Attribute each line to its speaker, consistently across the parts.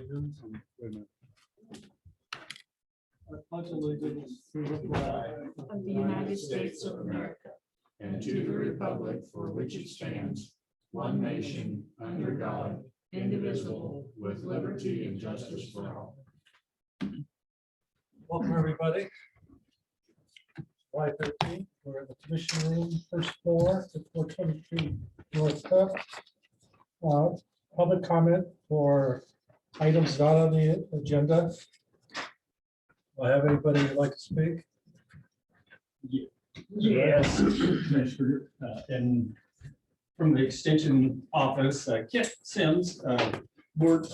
Speaker 1: allegiance. I pledge allegiance to the flag
Speaker 2: of the United States of America and to the republic for which it stands, one nation, under God, indivisible, with liberty and justice for all.
Speaker 1: Welcome, everybody. July 13th, we're in the commission room, first floor, at 423 North Fifth. Public comment for items not on the agenda. Do I have anybody who'd like to speak?
Speaker 3: Yes, Commissioner, and from the Extension Office, Kent Sims, Board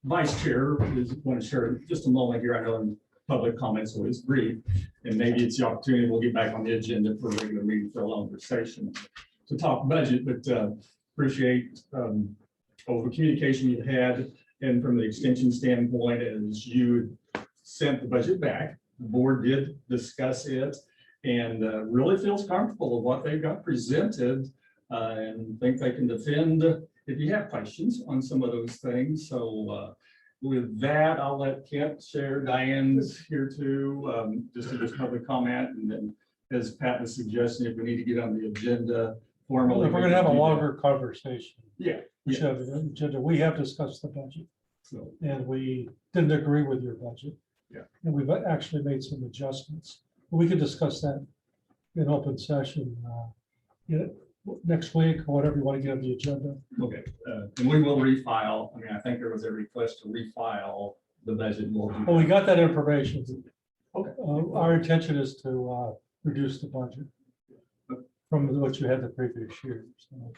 Speaker 3: Vice Chair, is going to share just a moment here. I know in public comments always brief, and maybe it's the opportunity we'll get back on the agenda for a regular meeting for a longer session to talk budget, but appreciate all the communication you've had, and from the extension standpoint, as you sent the budget back, the board did discuss it and really feels comfortable with what they've got presented and think they can defend if you have questions on some of those things. So with that, I'll let Kent share. Diane's here too, just to just public comment. And then as Pat was suggesting, if we need to get on the agenda formally.
Speaker 1: If we're gonna have a longer conversation.
Speaker 3: Yeah.
Speaker 1: We should have an agenda. We have discussed the budget
Speaker 3: So,
Speaker 1: and we didn't agree with your budget.
Speaker 3: Yeah.
Speaker 1: And we've actually made some adjustments. We could discuss that in open session next week, or whatever you want to get on the agenda.
Speaker 3: okay, and we will refile. I mean, I think there was a request to refile the budget. We'll do
Speaker 1: Well, we got that information.
Speaker 3: Okay.
Speaker 1: Our intention is to reduce the budget from what you had the previous year. So,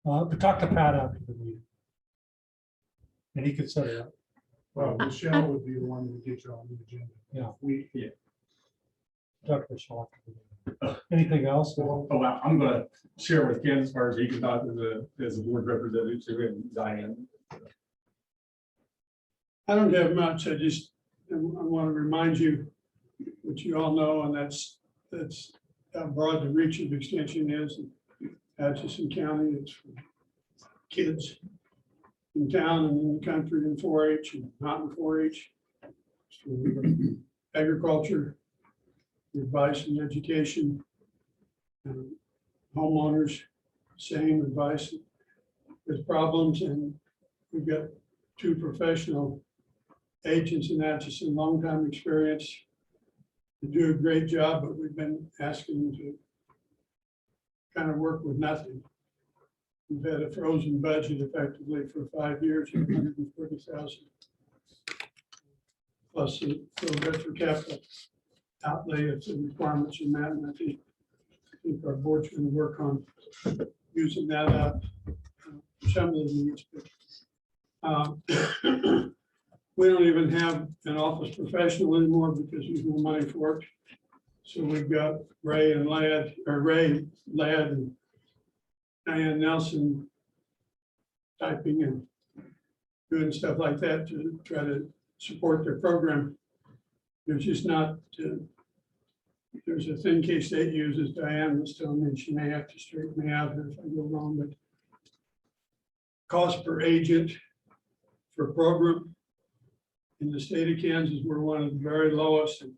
Speaker 1: but talk to Pat after the meeting. And he could set it up.
Speaker 4: Well, Michelle would be the one that would get you on the agenda.
Speaker 1: Yeah. Talk to Michelle after the meeting. Anything else?
Speaker 3: Oh, wow. I'm going to share with Ken as far as he can talk as a board representative to him, Diane.
Speaker 4: I don't have much. I want to remind you, what you all know, and that's how broad the reach of extension is. In Atchison County, it's for kids in town and in the country in 4-H and not in 4-H. It's for agriculture, advice and education, homeowners, same advice with problems. And we've got 2 professional agents in Atchison, long time experience. They do a great job, but we've been asking them to kind of work with nothing. We've had a frozen budget effectively for 5 years, 140,000. Plus the retro capital outlay of the requirements in that, and I think our board's going to work on using that up for some of the needs. But, we don't even have an office professional anymore because there's no money for it. So we've got Ray Ladd and Diane Nelson typing and doing stuff like that to try to support their program. There's just not, there's a thing K.S.A uses. Diane was telling me she may have to straighten me out here if I go wrong, but cost per agent for program in the state of Kansas, we're one of the very lowest, at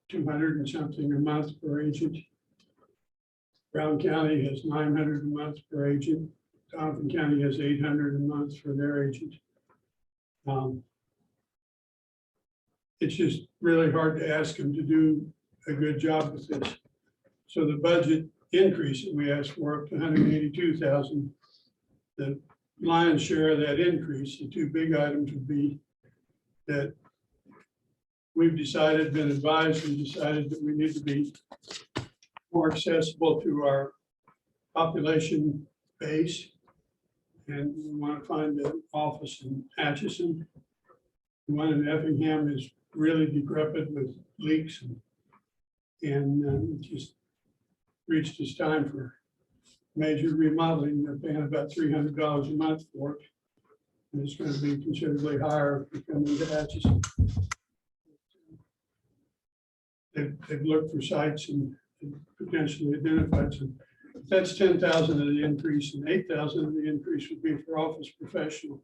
Speaker 4: 200 and something a month per agent. Brown County has 900 a month per agent. Donovan County has 800 a month for their agent. It's just really hard to ask them to do a good job with this. So the budget increase that we asked for up to 182,000, the lion's share of that increase, the 2 big items would be that we've been advised and decided that we need to be more accessible to our population base. And we want to find an office in Atchison. The one in Effingham is really decrepit with leaks and it just reached its time for major remodeling. They're paying about $300 a month for it. And it's going to be considerably higher if we come into Atchison. They've looked for sites and potentially identified some. That's 10,000 of the increase, and 8,000 of the increase would be for office professional.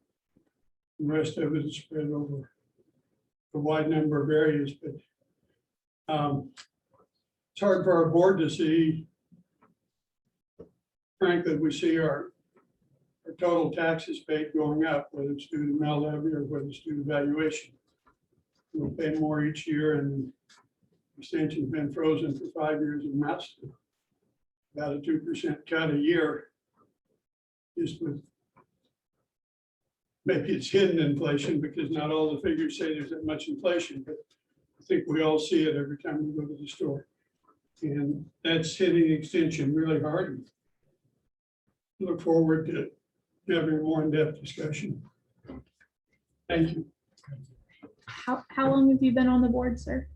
Speaker 4: The rest of it is spread over a wide number of areas, but it's hard for our board to see. Frankly, we see our total taxes paid going up, whether it's due to mill levy or whether it's due to valuation. We'll pay more each year, and extension's been frozen for 5 years and that's about a 2% cut a year. Just with, maybe it's hidden inflation because not all the figures say there's that much inflation, but I think we all see it every time we go to the store. And that's hitting extension really hard. Look forward to having a more in-depth discussion. Thank you.
Speaker 5: How long have you been on the board, sir?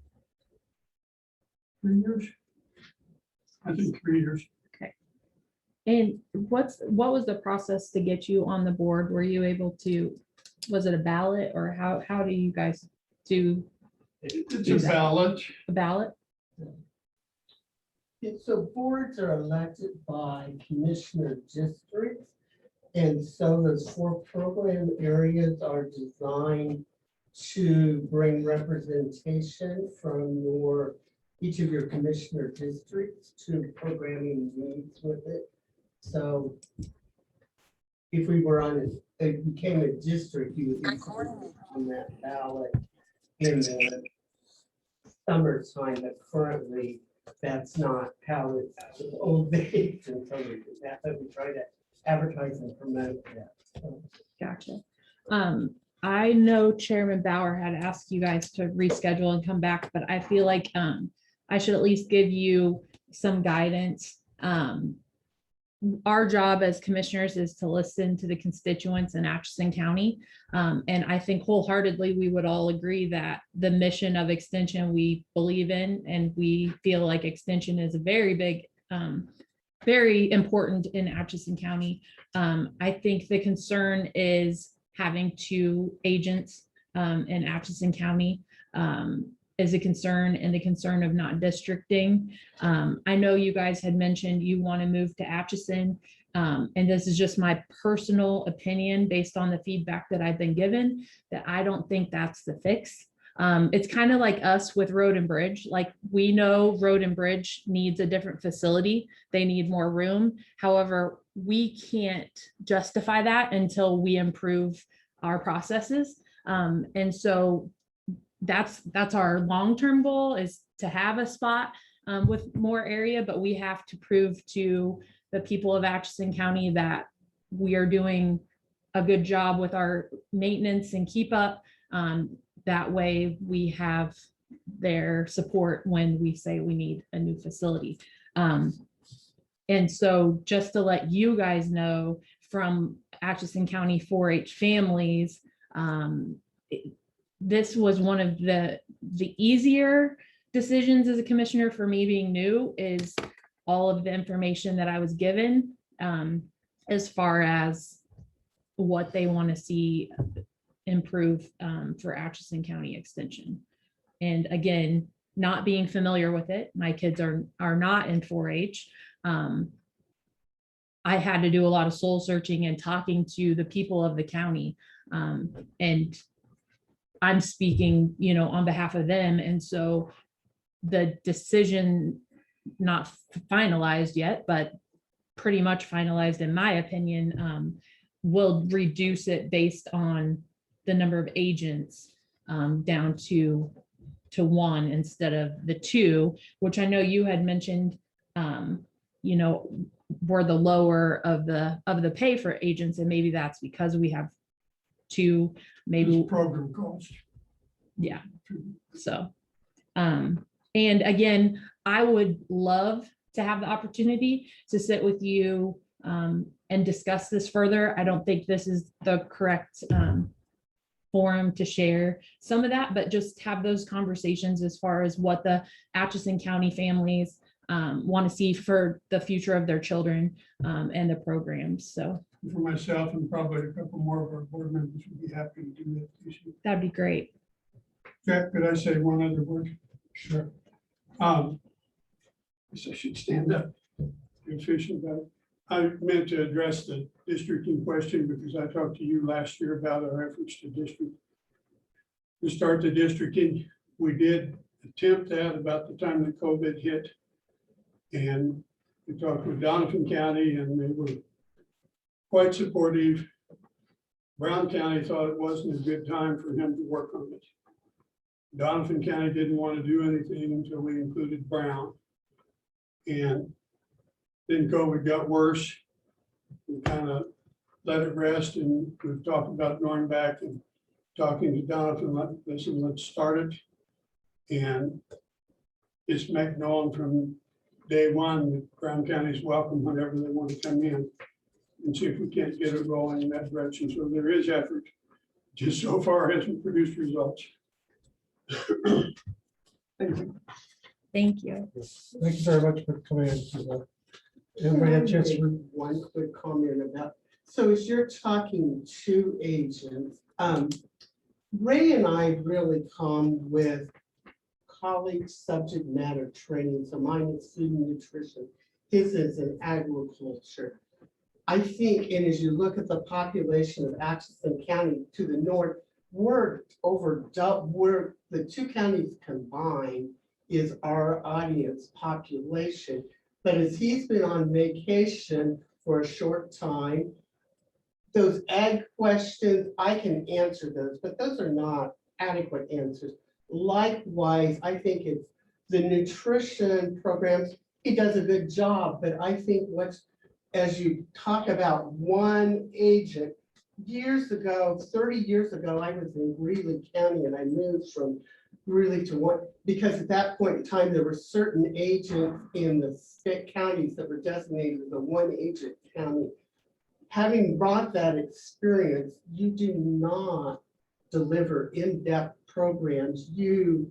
Speaker 4: 3 years? I think 3 years.
Speaker 5: And what was the process to get you on the board? Were you able to, was it a ballot, or how do you guys do
Speaker 4: It's a ballot.
Speaker 5: a ballot?
Speaker 6: So boards are elected by commissioner districts. And so those 4 program areas are designed to bring representation from each of your commissioner districts to programming needs with it. So if we were it became a district, you would be on that ballot in the summertime, but currently that's not how it's with old days. And so we do that, but we try to advertise and promote that. So,
Speaker 5: Gotcha. I know Chairman Bauer had asked you guys to reschedule and come back, but I feel like I should at least give you some guidance. Our job as commissioners is to listen to the constituents in Atchison County. And I think wholeheartedly, we would all agree that the mission of extension we believe in, and we feel like extension is a very big, very important in Atchison County. I think the concern is having 2 agents in Atchison County is a concern, and the concern of not districting. I know you guys had mentioned you want to move to Atchison, and this is just my personal opinion based on the feedback that I've been given, that I don't think that's the fix. It's kind of like us with Road and Bridge. Like, we know Road and Bridge needs a different facility. They need more room. However, we can't justify that until we improve our processes. And so that's our long-term goal, is to have a spot with more area, but we have to prove to the people of Atchison County that we are doing a good job with our maintenance and keep up. That way we have their support when we say we need a new facility. And so just to let you guys know, from Atchison County 4-H families, this was one of the easier decisions as a commissioner for me, being new, is all of the information that I was given as far as what they want to see improve for Atchison County Extension. And again, not being familiar with it, my kids are not in 4-H. I had to do a lot of soul searching and talking to the people of the county, and I'm speaking, on behalf of them. And so the decision, not finalized yet, but pretty much finalized in my opinion, will reduce it based on the number of agents down to 1 instead of the 2, which I know you had mentioned, were the lower of the pay for agents, and maybe that's because we have 2, maybe
Speaker 4: Program cost.
Speaker 5: Yeah. So, and again, I would love to have the opportunity to sit with you and discuss this further. I don't think this is the correct forum to share some of that, but just have those conversations as far as what the Atchison County families want to see for the future of their children and the programs. So
Speaker 4: For myself and probably a couple more of our board members would be happy to do that.
Speaker 5: that'd be great.
Speaker 4: Jack, could I say one other word? Sure. I guess I should stand up. Be efficient about it. I meant to address the district in question because I talked to you last year about our efforts to start the districting. We did attempt that about the time that COVID hit. And we talked with Donovan County and they were quite supportive. Brown County thought it wasn't a good time for him to work on it. Donovan County didn't want to do anything until we included Brown. And then COVID got worse. We kind of let it rest and we've talked about going back and talking to Donovan, listen, let's start it. And it's made known from day one that Brown County is welcome whenever they want to come in and see if we can't get it rolling in that direction. So there is effort, just so far hasn't produced results.
Speaker 6: Thank you.
Speaker 5: Thank you.
Speaker 1: Thank you very much for coming in. Everybody had a chance to read.
Speaker 6: One quick comment about, so as you're talking to agents, Ray and I really come with college subject matter training. So mine is food and nutrition. His is in agriculture. I think, and as you look at the population of Atchison County to the north, we're the two counties combined is our audience population. But as he's been on vacation for a short time, those ag questions, I can answer those, but those are not adequate answers. Likewise, I think it's the nutrition programs, he does a good job, but I think as you talk about one agent, years ago, 30 years ago, I was in Greeley County and I moved from Greeley to one, because at that point in time, there were certain agents in the state counties that were designated as a one agent county. Having brought that experience, you do not deliver in-depth programs. You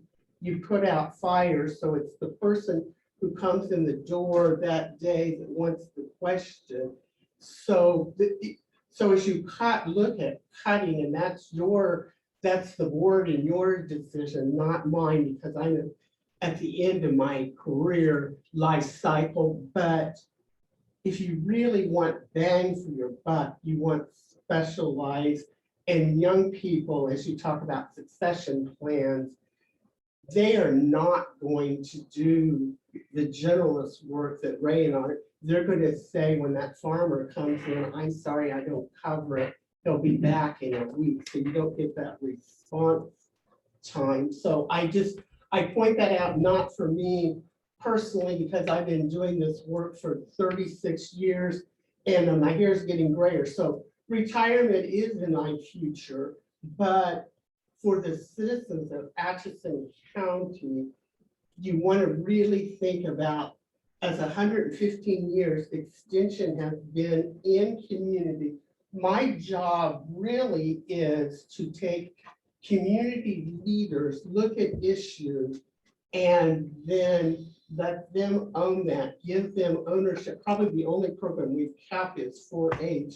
Speaker 6: put out fires, so it's the person who comes in the door that day that wants the question. So as you look at cutting, and that's the board and your decision, not mine, because I'm at the end of my career life cycle. But if you really want bang for your buck, you want specialized and young people, as you talk about succession plans, they are not going to do the generalist work that Ray and I, they're going to say when that farmer comes in, I'm sorry, I don't cover it. He'll be back in a week. So you don't get that response time. So I point that out, not for me personally, because I've been doing this work for 36 years and my hair is getting grayer. So retirement is in my future, but for the citizens of Atchison County, you want to really think about, as 115 years extension has been in community, my job really is to take community leaders, look at issues, and then let them own that, give them ownership. Probably the only program we've capped is 4-H,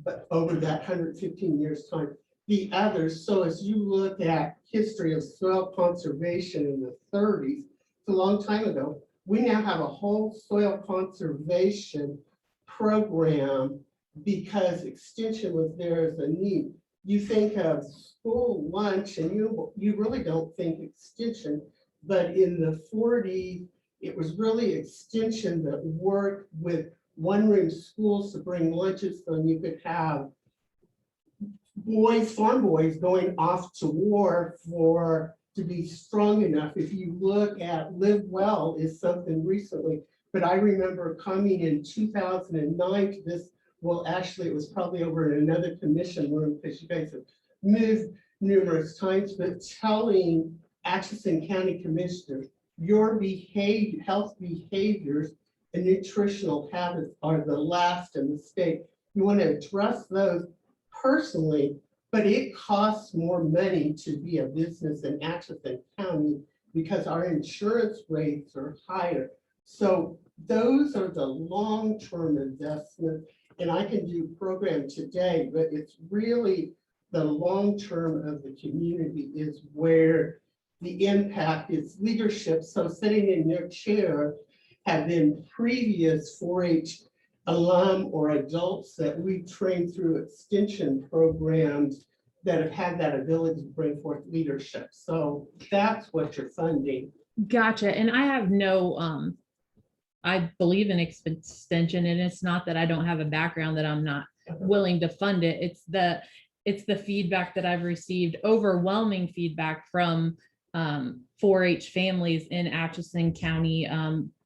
Speaker 6: but over that 115 years time. The others, so as you look at history of soil conservation in the 30s, it's a long time ago, we now have a whole soil conservation program because extension was there as a need. You think of school lunch and you really don't think extension, but in the 40s, it was really extension that worked with one-room schools to bring lunches so you could have boys, farm boys going off to war to be strong enough. If you look at Live Well is something recently, but I remember coming in 2009 to this, well, actually it was probably over in another commission room because you guys have moved numerous times, but telling Atchison County commissioners, your health behaviors and nutritional habits are the last in the state. You want to address those personally, but it costs more money to be a business in Atchison County because our insurance rates are higher. So those are the long-term investments, and I can do program today, but it's really the long-term of the community is where the impact is leadership. So sitting in your chair have been previous 4-H alum or adults that we train through extension programs that have had that ability to bring forth leadership. So that's what you're funding.
Speaker 5: Gotcha. And I have no, I believe in extension, and it's not that I don't have a background that I'm not willing to fund it. It's the feedback that I've received, overwhelming feedback from 4-H families in Atchison County,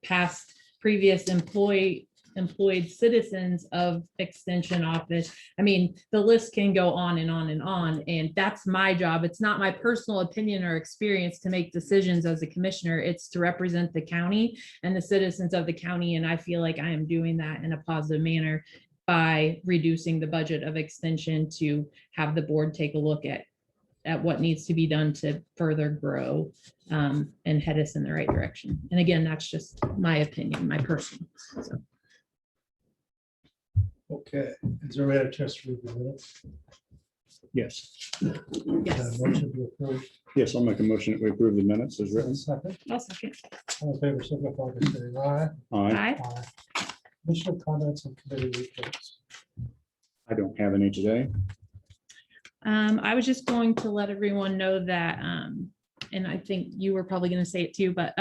Speaker 5: past previous employed citizens of extension office. I mean, the list can go on and on and on, and that's my job. It's not my personal opinion or experience to make decisions as a commissioner. It's to represent the county and the citizens of the county, and I feel like I am doing that in a positive manner by reducing the budget of extension to have the board take a look at what needs to be done to further grow and head us in the right direction. And again, that's just my opinion, my personal. So.
Speaker 1: Okay, is there a chance to read the minutes?
Speaker 2: Yes,
Speaker 5: Yes,
Speaker 1: Motion to approve.
Speaker 2: yes, I'll make a motion that we approve the minutes as written.
Speaker 1: Second,
Speaker 5: I'll second.
Speaker 1: all in favor, signify by saying aye.
Speaker 2: Aye.
Speaker 5: Aye.
Speaker 1: Aye. Commissioner comments and committee reports.
Speaker 2: I don't have any today.
Speaker 5: I was just going to let everyone know that, and I think you were probably going to say it too, but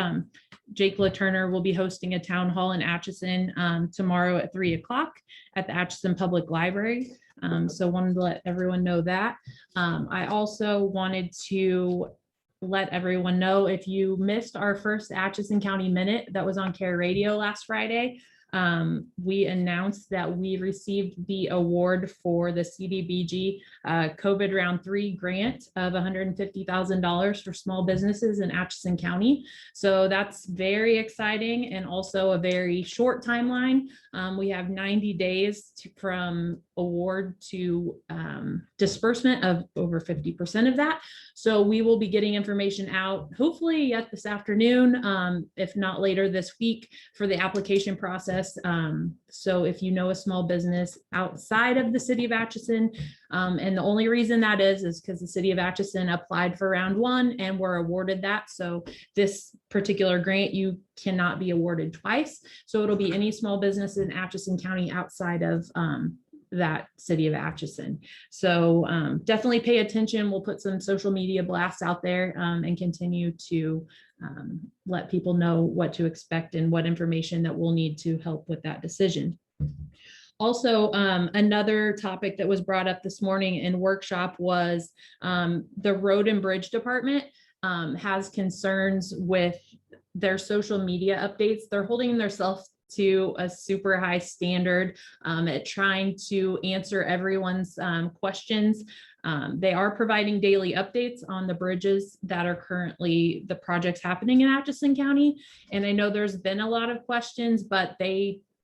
Speaker 5: Jake LaTurner will be hosting a town hall in Atchison tomorrow at 3 o'clock at the Atchison Public Library. So wanted to let everyone know that. I also wanted to let everyone know, if you missed our first Atchison County Minute that was on Care Radio last Friday, we announced that we received the award for the CDBG COVID Round 3 grant of $150,000 for small businesses in Atchison County. So that's very exciting, and also a very short timeline. We have 90 days from award to disbursement of over 50% of that. So we will be getting information out hopefully yet this afternoon, if not later this week, for the application process. So if you know a small business outside of the city of Atchison, and the only reason that is because the city of Atchison applied for round 1 and were awarded that. So this particular grant, you cannot be awarded twice. So it'll be any small business in Atchison County outside of that city of Atchison. So definitely pay attention. We'll put some social media blasts out there and continue to let people know what to expect and what information that we'll need to help with that decision. Also, another topic that was brought up this morning in workshop was the Road and Bridge Department has concerns with their social media updates. They're holding themselves to a super high standard at trying to answer everyone's questions. They are providing daily updates on the bridges that are currently the projects happening in Atchison County. And I know there's been a lot of questions, but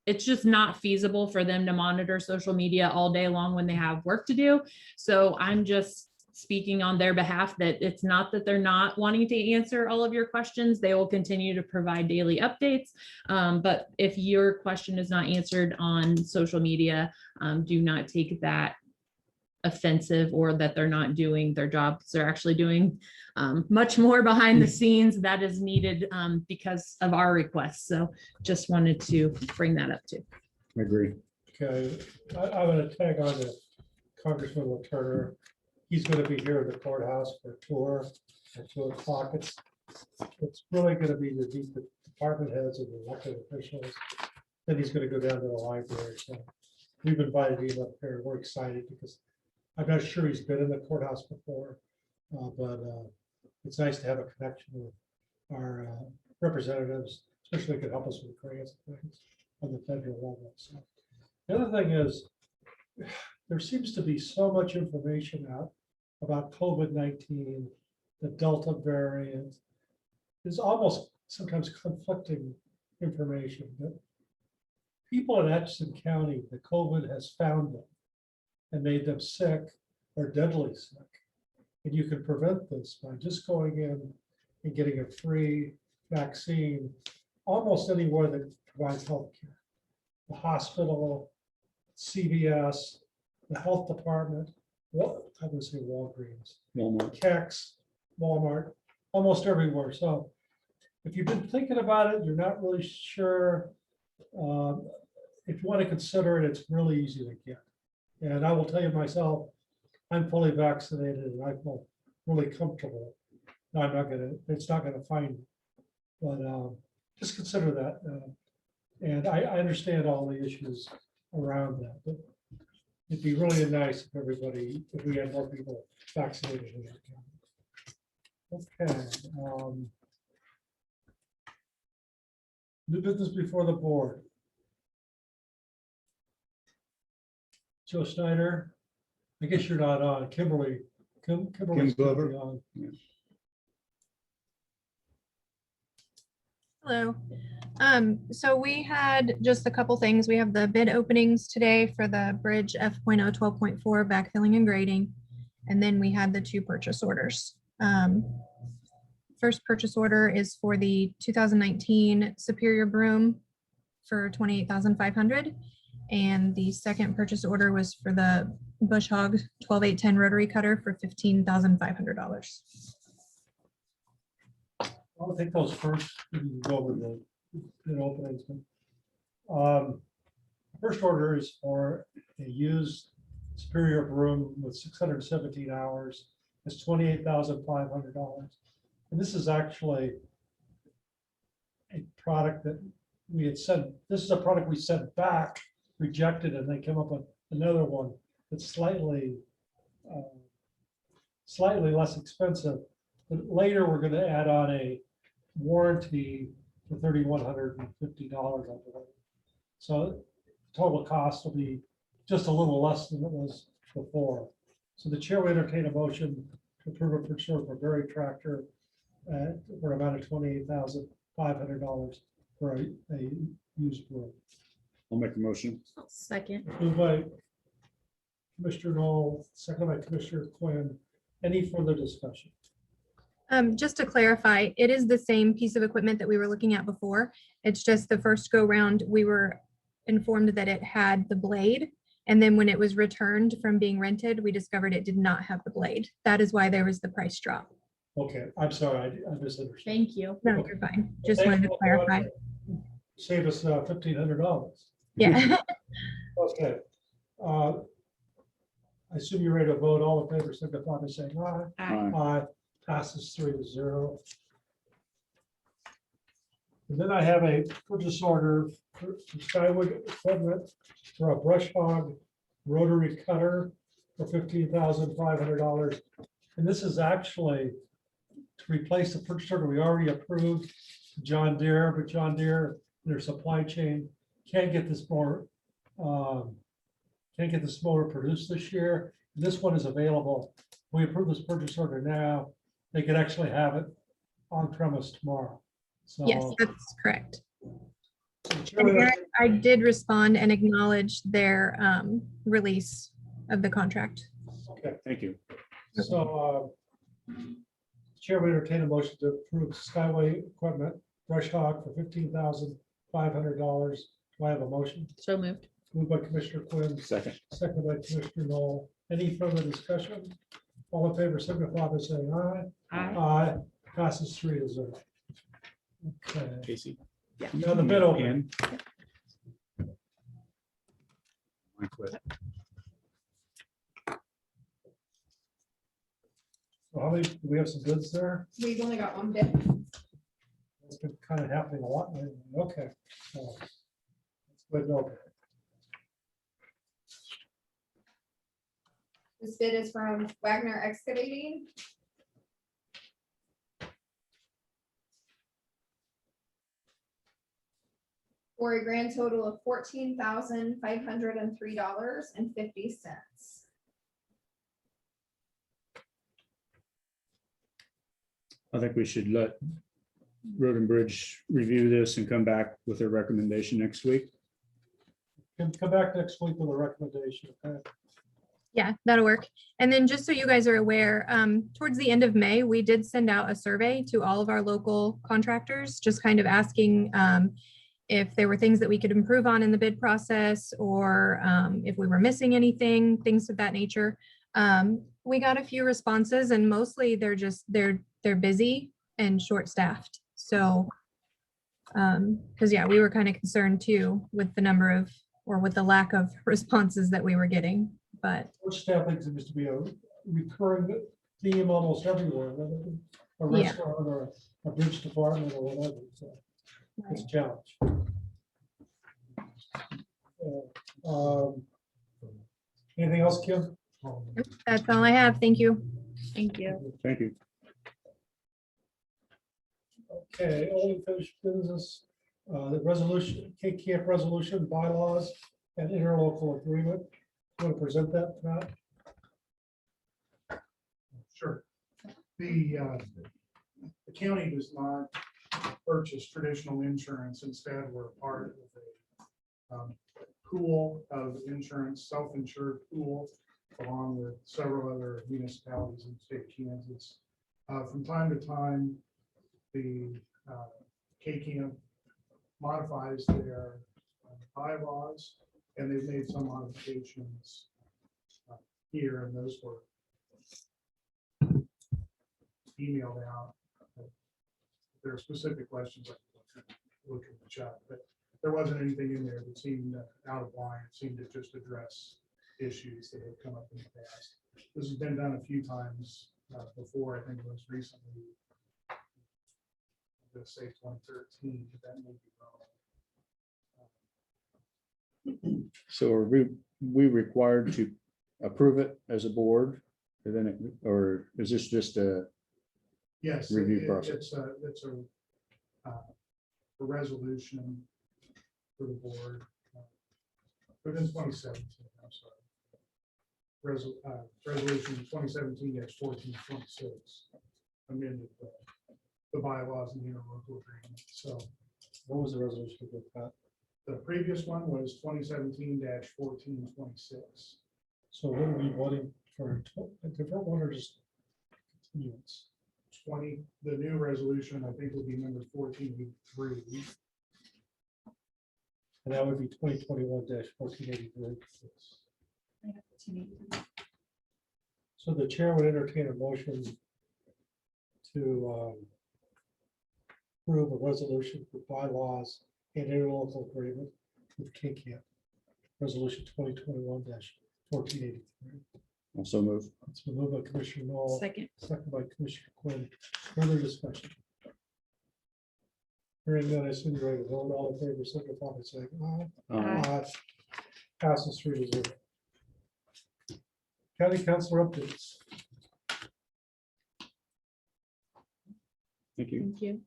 Speaker 5: it's just not feasible for them to monitor social media all day long when they have work to do. So I'm just speaking on their behalf that it's not that they're not wanting to answer all of your questions. They will continue to provide daily updates. But if your question is not answered on social media, do not take that offensive or that they're not doing their jobs. They're actually doing much more behind the scenes that is needed because of our requests. So just wanted to bring that up too.
Speaker 2: I agree.
Speaker 1: Okay, I'm going to tag on to Congressman LaTurner. He's going to be here at the courthouse for a tour at 2 o'clock. It's really going to be the department heads and the elected officials. Then he's going to go down to the library. So we've invited him up there. We're excited because I'm not sure he's been in the courthouse before, but it's nice to have a connection with our representatives, especially could help us with grants and things on the federal level. So the other thing is, there seems to be so much information out about COVID-19, the Delta variant. There's almost sometimes conflicting information that people in Atchison County, the COVID has found them and made them sick or deadly sick. And you can prevent this by just going in and getting a free vaccine almost anywhere that provides health care. The hospital, CVS, the health department, I would say Walgreens,
Speaker 2: Walmart.
Speaker 1: Kex, Walmart, almost everywhere. So if you've been thinking about it, you're not really sure, if you want to consider it, it's really easy to get. And I will tell you myself, I'm fully vaccinated and I feel really comfortable. I'm not gonna, it's not gonna find me. But just consider that. And I understand all the issues around that, but it'd be really nice if everybody, if we had more people vaccinated in our county. Okay. New business before the board. Joe Snyder, I guess you're not on. Kimberly. Kimberly's gonna be
Speaker 2: Glover.
Speaker 1: on.
Speaker 7: Hello. So we had just a couple things. We have the bid openings today for the bridge F.0 12.4 backfilling and grading. And then we had the 2 purchase orders. First purchase order is for the 2019 Superior broom for $28,500. And the second purchase order was for the Bush Hog 12-810 rotary cutter for $15,500.
Speaker 1: I'll take those first. We can go over the openings. First order is for a used Superior broom with 617 hours. It's $28,500. And this is actually a product that we had sent, this is a product we sent back, rejected, and they came up with another one that's slightly less expensive. But later, we're going to add on a warranty for $3,150, I believe. So total cost will be just a little less than it was before. So the chair will entertain a motion to approve a purchase order for Berry tractor for an amount of $28,500 for a used broom.
Speaker 2: I'll make a motion.
Speaker 5: Second.
Speaker 1: Moved by Commissioner Knoll, second by Commissioner Quinn. Any further discussion?
Speaker 7: Just to clarify, it is the same piece of equipment that we were looking at before. It's just the first go round, we were informed that it had the blade. And then when it was returned from being rented, we discovered it did not have the blade. That is why there was the price drop.
Speaker 1: Okay, I'm sorry, I misunderstood.
Speaker 5: Thank you.
Speaker 7: No, you're fine. Just wanted to clarify.
Speaker 1: Save us $1,500.
Speaker 7: Yeah.
Speaker 1: Okay. I assume you're ready to vote. All in favor, signify by saying aye.
Speaker 5: Aye.
Speaker 1: Aye. Passes 3-0. And then I have a purchase order for Skywood equipment for a brush hog rotary cutter for $15,500. And this is actually to replace the purchase order we already approved, John Deere, but John Deere, their supply chain can't get this mower produced this year. This one is available. We approve this purchase order now. They could actually have it on premise tomorrow. So
Speaker 7: Yes, that's correct.
Speaker 1: so
Speaker 7: And Eric, I did respond and acknowledge their release of the contract.
Speaker 1: okay,
Speaker 2: Thank you.
Speaker 1: so Chair will entertain a motion to approve Skyway equipment brush hog for $15,500. Do I have a motion?
Speaker 5: So moved.
Speaker 1: Moved by Commissioner Quinn,
Speaker 2: Second.
Speaker 1: second by Commissioner Knoll. Any further discussion? All in favor, signify by saying aye.
Speaker 5: Aye.
Speaker 1: Aye. Passes 3-0. Okay.
Speaker 2: Casey.
Speaker 1: Now the bid opening.
Speaker 2: I quit.
Speaker 1: So how many, do we have some bids there?
Speaker 8: We've only got one bid.
Speaker 1: It's been kind of happening a lot lately. Okay. So, let's go ahead and open it.
Speaker 8: This bid is from Wagner Excavating. For a grand total of $14,503.50.
Speaker 2: I think we should let Road and Bridge review this and come back with a recommendation next week.
Speaker 1: Come back next week with a recommendation. Okay.
Speaker 7: Yeah, that'll work. And then just so you guys are aware, towards the end of May, we did send out a survey to all of our local contractors, just kind of asking if there were things that we could improve on in the bid process, or if we were missing anything, things of that nature. We got a few responses, and mostly they're busy and short-staffed. So, because yeah, we were kind of concerned too with the number of or with the lack of responses that we were getting. But
Speaker 1: Which staffing seems to be a recurring theme almost everywhere, whether it's a
Speaker 7: Yeah.
Speaker 1: restaurant or a bridge department or whatever, so it's a challenge. Anything else, Kim?
Speaker 7: that's all I have. Thank you.
Speaker 5: Thank you.
Speaker 2: Thank you.
Speaker 1: Okay, all unfinished business, the resolution, K.S.A. resolution, bylaws, and interlocal agreement. Want to present that, Matt?
Speaker 9: Sure. The county does not purchase traditional insurance. Instead, we're part of a pool of insurance, self-insured pool, along with several other municipalities in the state of Kansas. From time to time, the K.S.A. modifies their bylaws, and they've made some modifications here, and those were emailed out. If there are specific questions, I can look in the chat, but there wasn't anything in there that seemed out of line. It seemed to just address issues that have come up in the past. This has been done a few times before. I think most recently, let's say 2013, but that may be wrong.
Speaker 2: So are we required to approve it as a board? And then or is this just a
Speaker 9: Yes,
Speaker 2: review process?
Speaker 9: it's a resolution for the board. Within 2017, I'm sorry. Resolution 2017-1426 amended the bylaws and the interlocal agreement. So
Speaker 1: What was the resolution with that?
Speaker 9: the previous one was 2017-1426.
Speaker 1: So what are we voting for, a different one or just continuance?
Speaker 9: The new resolution, I think, will be number 1483.
Speaker 1: And that would be 2021-1483. So the chair would entertain a motion to approve a resolution for bylaws and interlocal agreement with K.S.A. Resolution 2021-1483.
Speaker 2: Also move.
Speaker 1: It's been moved by Commissioner Knoll,
Speaker 5: Second.
Speaker 1: second by Commissioner Quinn. Further discussion. Hearing none, I assume you're ready to vote. All in favor, signify by saying aye. Aye. Passes 3-0. County councilor updates.
Speaker 2: Thank you.
Speaker 5: Thank you.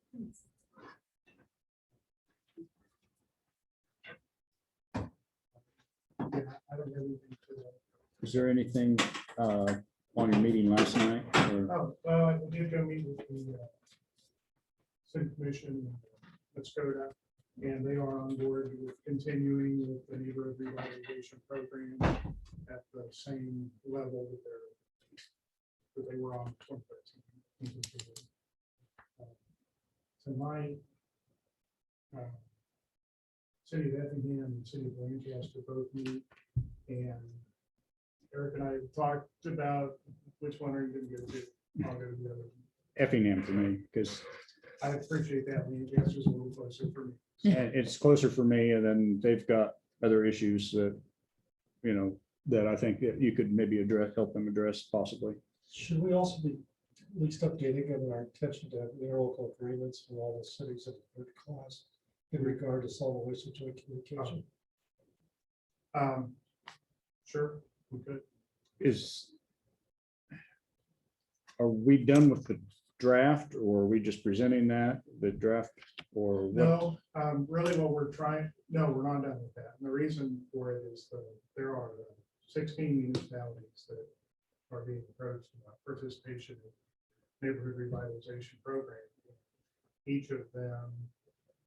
Speaker 9: Yeah, I don't have anything for that.
Speaker 2: Is there anything on your meeting last night? Or
Speaker 9: Oh, I did go meet with the city commission, let's go to, and they are on board with continuing with the neighborhood revitalization program at the same level that they were on 2013. Tonight, city of Effingham and city of Lancaster both meet, and Eric and I talked about which one are you going to go to. I'll go to the other.
Speaker 2: Effingham for me, because
Speaker 9: I appreciate that. Lancaster's a little closer for me.
Speaker 2: it's closer for me, and then they've got other issues that, you know, that I think that you could maybe address, help them address possibly.
Speaker 1: Should we also be at least updating them our attention to interlocal agreements with all the cities of the third class in regard to solid waste and joint communication?
Speaker 9: Sure, we could.
Speaker 2: Are we done with the draft, or are we just presenting that, the draft, or what?
Speaker 9: No, really what we're trying, no, we're not done with that. And the reason for it is there are 16 municipalities that are being approached about participation in neighborhood revitalization program. Each of them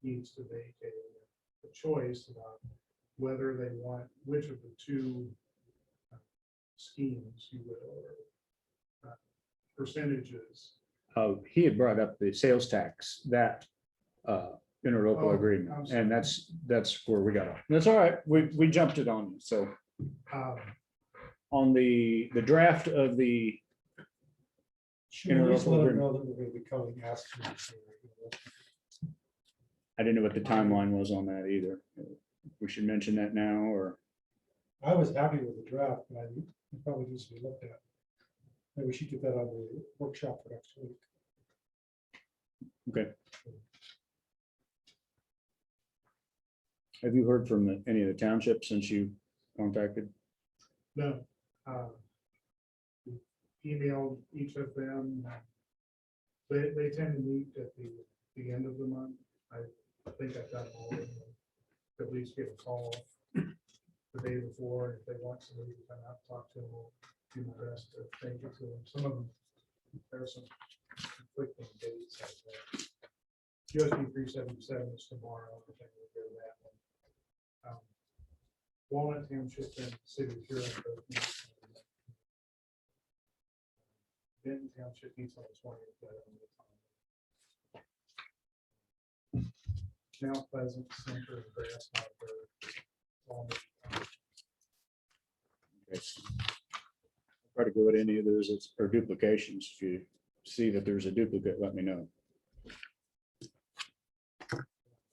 Speaker 9: needs to make a choice about whether they want, which of the two schemes, you will, or percentages.
Speaker 2: He had brought up the sales tax, that interlocal
Speaker 9: Oh,
Speaker 2: agreement,
Speaker 9: I'm sorry.
Speaker 2: and that's where we got off. That's all right. We jumped it on you. So on the draft of the
Speaker 1: Should we just let them
Speaker 2: Interlocal
Speaker 1: know that we're going to be coming asking?
Speaker 2: I didn't know what the timeline was on that either. we should mention that now, or?
Speaker 1: I was happy with the draft, but it probably needs to be looked at. Maybe we should get that on the workshop for next week.
Speaker 2: Okay. Have you heard from any of the townships since you contacted?
Speaker 9: No. Emailed each of them. They tend to meet at the end of the month. I think I've done all of them. At least get a call the day before. If they want somebody to come out, talk to them, we'll do my best to thank you to them. Some of them, there are some conflicting dates. USB 377 is tomorrow. I think we'll go to that one. Walnut Township and City of Huron both meet. Benton Township meets on the 20th. but I don't know the time. Mount Pleasant, Center, and Grass Hopper.
Speaker 2: Okay. Try to go at any of those or duplications. If you see that there's a duplicate, let me know.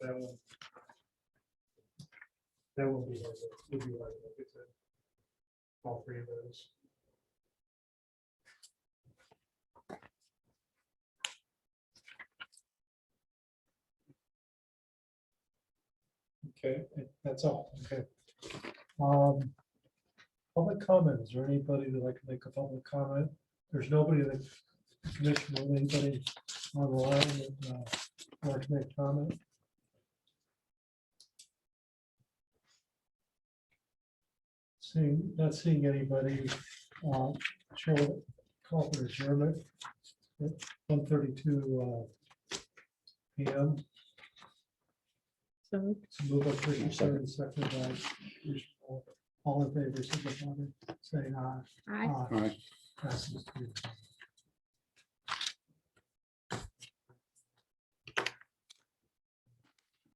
Speaker 9: That will be hard to look at all three of those.
Speaker 1: Okay, that's all. Okay. Public comment. Is there anybody that like to make a public comment? There's nobody that commission or anybody online that wants to make comment. Not seeing anybody. Show call for adjournment at 1:32 p.m.
Speaker 5: So
Speaker 1: Move up to second, second by Commissioner Hall. All in favor, signify by saying aye.
Speaker 7: Aye.
Speaker 2: All right.
Speaker 1: Passes 3-0.